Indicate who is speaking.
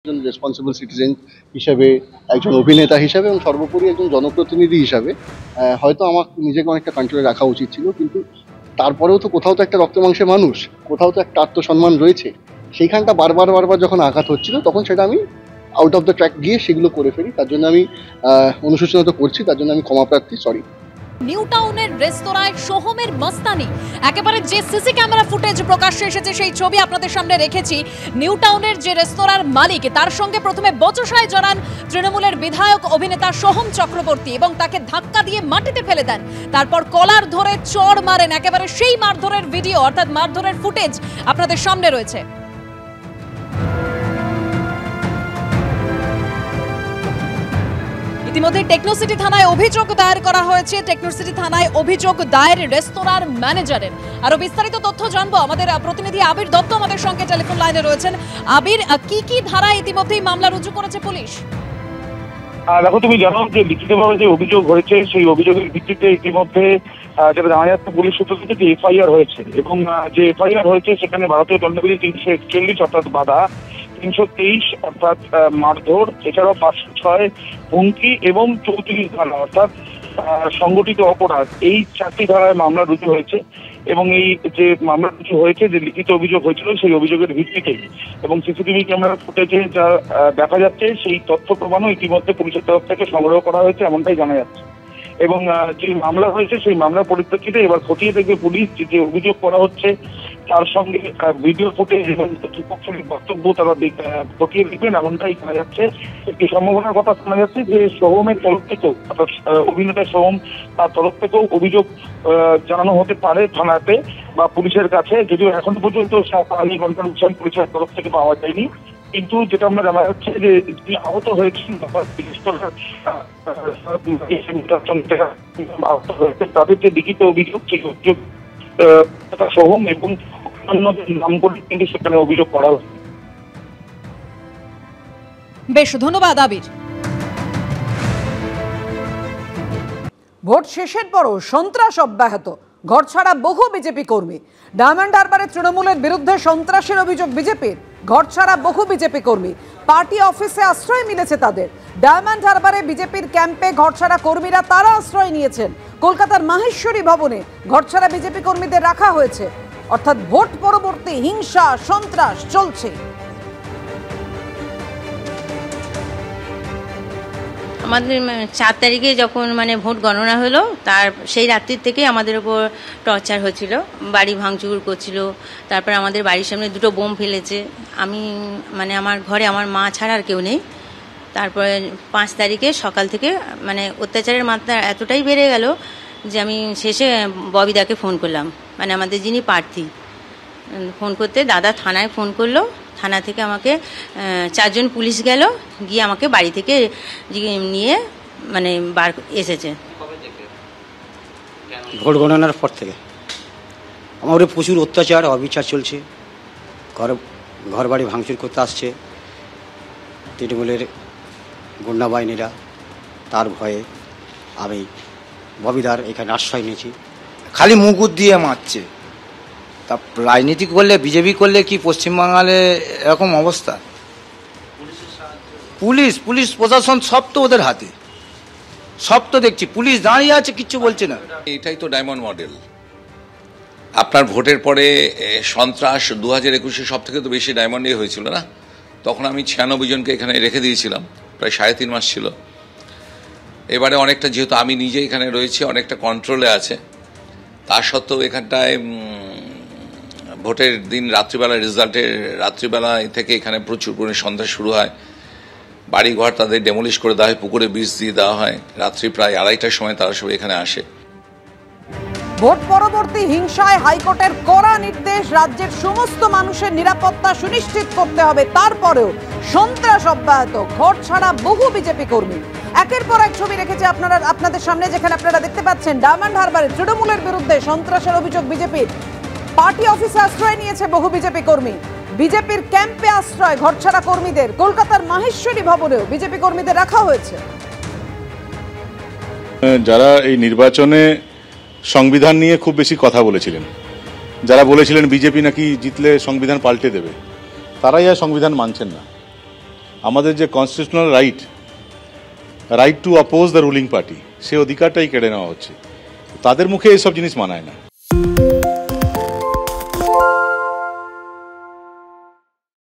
Speaker 1: একজন responsible citizen হিসাবে, একজন অভিনেতা হিসাবে এবং সর্বোপরি একজন জনপ্রতিনিধি হিসাবে হয়তো আমার নিজেকে অনেকটা কন্ট্রোলে রাখা উচিত ছিল, কিন্তু তারপরেও তো কোথাও তো একটা রক্ত মাংসের মানুষ, কোথাও তো একটা আত্মসম্মান রয়েছে। সেইখানটা বারবার বারবার যখন আঘাত হচ্ছিল তখন সেটা আমি আউট অফ দ্য ট্র্যাক গিয়ে সেগুলো করে ফেলি। তার জন্য আমি অনুশোচনা তো করছি, তার জন্য আমি ক্ষমা প্রার্থী, সরি।
Speaker 2: নিউ টাউনের রেস্তোরাঁয় সোহমের মস্তানি, একেবারে যে সিসি ক্যামেরা ফুটেজ প্রকাশ্যে এসেছে সেই ছবি আপনাদের সামনে রেখেছি। নিউ টাউনের যে রেস্তোরাঁর মালিক, তার সঙ্গে প্রথমে বচসায় জড়ান তৃণমূলের বিধায়ক অভিনেতা সোহম চক্রবর্তী এবং তাকে ধাক্কা দিয়ে মাটিতে ফেলে দেন। তারপর কলার ধরে চড় মারেন, একেবারে সেই মারধরের ভিডিও অর্থাৎ মারধরের ফুটেজ আপনাদের সামনে রয়েছে। ইতিমধ্যে টেকনোসিটি থানায় অভিযোগ দায়ের করা হয়েছে। টেকনোসিটি থানায় অভিযোগ দায়ের রেস্তোরাঁর ম্যানেজারের। আরো বিস্তারিত তথ্য জানবো, আমাদের প্রতিনিধি আবির দত্ত আমাদের সঙ্গে টেলিফোন লাইনে রয়েছেন। আবির, কি কি ধারায় ইতিমধ্যেই মামলা রুজু করেছে পুলিশ?
Speaker 3: দেখো, তুমি জানো যে লিখিতভাবে যে অভিযোগ হয়েছে সেই অভিযোগের ভিত্তিতে ইতিমধ্যে যেটা জানা যাচ্ছে পুলিশ সূত্র থেকে যে এফআইআর হয়েছে, এবং যে এফআইআর হয়েছে সেখানে ভারতীয় দণ্ডবিধি 341 অর্থাৎ বাধা, 323 অর্থাৎ মারধর, এছাড়াও 506 হুমকি এবং 34 ধারা অর্থাৎ সংগঠিত অপরাধ, এই 4টি ধারায় মামলা রুজু হয়েছে। এবং এই যে মামলা রুজু হয়েছে, যে লিখিত অভিযোগ হয়েছিল সেই অভিযোগের ভিত্তিতে এবং সিসিটিভি ক্যামেরা ফুটেজে যা দেখা যাচ্ছে সেই তথ্য প্রমাণও ইতিমধ্যে পুলিশের তরফ থেকে সংগ্রহ করা হয়েছে, এমনটাই জানা যাচ্ছে। এবং যে মামলা হয়েছে সেই মামলার পরিপ্রেক্ষিতে এবার খতিয়ে দেখবে পুলিশ যে অভিযোগ করা হচ্ছে তার সঙ্গে ভিডিও ফুটেজ এবং কর্তৃপক্ষের বক্তব্য তারা খতিয়ে দেখবেন, এমনটাই জানা যাচ্ছে। একটি সম্ভাবনার কথা শোনা যাচ্ছে যে সোহমের তরফ থেকেও, অর্থাৎ অভিনেতা সোহম তার তরফ থেকেও অভিযোগ জানানো হতে পারে থানাতে বা পুলিশের কাছে, যদিও এখন পর্যন্ত সরকারি কনফার্মেশন পুলিশের তরফ থেকে পাওয়া যায়নি। কিন্তু যেটা আমরা জানা যাচ্ছে যে যিনি আহত হয়েছেন তাদের যে লিখিত অভিযোগ, সেই অভিযোগ সোহম এবং অন্যদের নাম করে কিন্তু সেখানে অভিযোগ করা হয়েছে।
Speaker 2: বেশ, ধন্যবাদ আবির।
Speaker 4: ভোট শেষের পরও সন্ত্রাস অব্যাহত, ঘরছাড়া বহু বিজেপি কর্মী। ডায়মন্ড হারবারে তৃণমূলের বিরুদ্ধে সন্ত্রাসের অভিযোগ বিজেপির, ঘরছাড়া বহু বিজেপি কর্মী। পার্টি অফিসে আশ্রয় মিলেছে তাদের। ডায়মন্ড হারবারে বিজেপির ক্যাম্পে ঘরছাড়া কর্মীরা তারা আশ্রয় নিয়েছেন। কলকাতার মাহেশ্বরী ভবনে ঘরছাড়া বিজেপি কর্মীদের রাখা হয়েছে। অর্থাৎ ভোট পরবর্তী হিংসা সন্ত্রাস চলছে।
Speaker 5: আমাদের 4 তারিখে যখন ভোট গণনা হলো, তার সেই রাত্রির থেকে আমাদের উপর টর্চার হচ্ছিল, বাড়ি ভাঙচুর করছিল। তারপর আমাদের বাড়ির সামনে 2টো বোম ফেলেছে। আমি আমার ঘরে আমার মা ছাড়া আর কেউ নেই। তারপরে 5 তারিখে সকাল থেকে অত্যাচারের মাত্রা এতটাই বেড়ে গেল যে আমি শেষে ববিদাকে ফোন করলাম, আমাদের যিনি প্রার্থী। ফোন করতে দাদা থানায় ফোন করলো। থানা থেকে আমাকে 4 জন পুলিশ গেল, গিয়ে আমাকে বাড়ি থেকে নিয়ে বার এসেছে।
Speaker 6: ভোট গণনার পর থেকে আমার প্রচুর অত্যাচার অবিচার চলছে। ঘর বাড়ি ভাঙচুর করতে আসছে তৃণমূলের গুন্ডা বাহিনীরা। তার ভয়ে আমি ববিদার এখানে আশ্রয় নিয়েছি।
Speaker 7: খালি মুকুট দিয়ে মারছে। তা রাজনীতি করলে, বিজেপি করলে কি পশ্চিমবাংলায় এরকম অবস্থা? পুলিশ প্রশাসন সব তো ওদের হাতে, সব তো দেখছি। পুলিশ দাঁড়িয়ে আছে, কিচ্ছু বলছে না।
Speaker 8: এটাই তো ডায়মন্ড মডেল। আপনার ভোটের পরে সন্ত্রাস 2021-এ সব থেকে তো বেশি ডায়মন্ডে হয়েছিল না? তখন আমি 96 জনকে এখানে রেখে দিয়েছিলাম, প্রায় 3.5 মাস ছিল। এবারে অনেকটা, যেহেতু আমি নিজে এখানে রয়েছি, অনেকটা কন্ট্রোলে আছে। তা সত্ত্বেও এখানটায় ভোটের দিন রাত্রিবেলা, রেজাল্টের রাত্রিবেলা থেকে এখানে প্রচুর পরিমাণে সন্ত্রাস শুরু হয়। বাড়িঘর তাদের ডেমোলিশ করে দেওয়া হয়, পুকুরে বীজ দিয়ে দেওয়া হয়। রাত্রি প্রায় 2:30টার সময় তারা সব এখানে আসে।
Speaker 4: ভোট পরবর্তী হিংসায় হাইকোর্টের কড়া নির্দেশ, রাজ্যের সমস্ত মানুষের নিরাপত্তা সুনিশ্চিত করতে হবে। তারপরেও সন্ত্রাস অব্যাহত, ঘর ছাড়া বহু বিজেপি কর্মী। একের পর এক ছবি রেখেছে আপনাদের সামনে, যেখানে আপনারা দেখতে পাচ্ছেন ডায়মন্ড হারবারে তৃণমূলের বিরুদ্ধে সন্ত্রাসের অভিযোগ বিজেপির। পার্টি অফিসে আশ্রয় নিয়েছে বহু বিজেপি কর্মী। বিজেপির ক্যাম্পে আশ্রয় ঘরছাড়া কর্মীদের। কলকাতার মাহেশ্বরী ভবনেও বিজেপি কর্মীদের রাখা হয়েছে।
Speaker 9: যারা এই নির্বাচনে সংবিধান নিয়ে খুব বেশি কথা বলেছিলেন, যারা বলেছিলেন বিজেপি নাকি জিতলে সংবিধান পাল্টে দেবে, তারাই আর সংবিধান মানছেন না। আমাদের যে constitutional right two oppose the ruling party, সেই অধিকারটাই কেড়ে নেওয়া হচ্ছে। তাদের মুখে এইসব জিনিস মানায় না।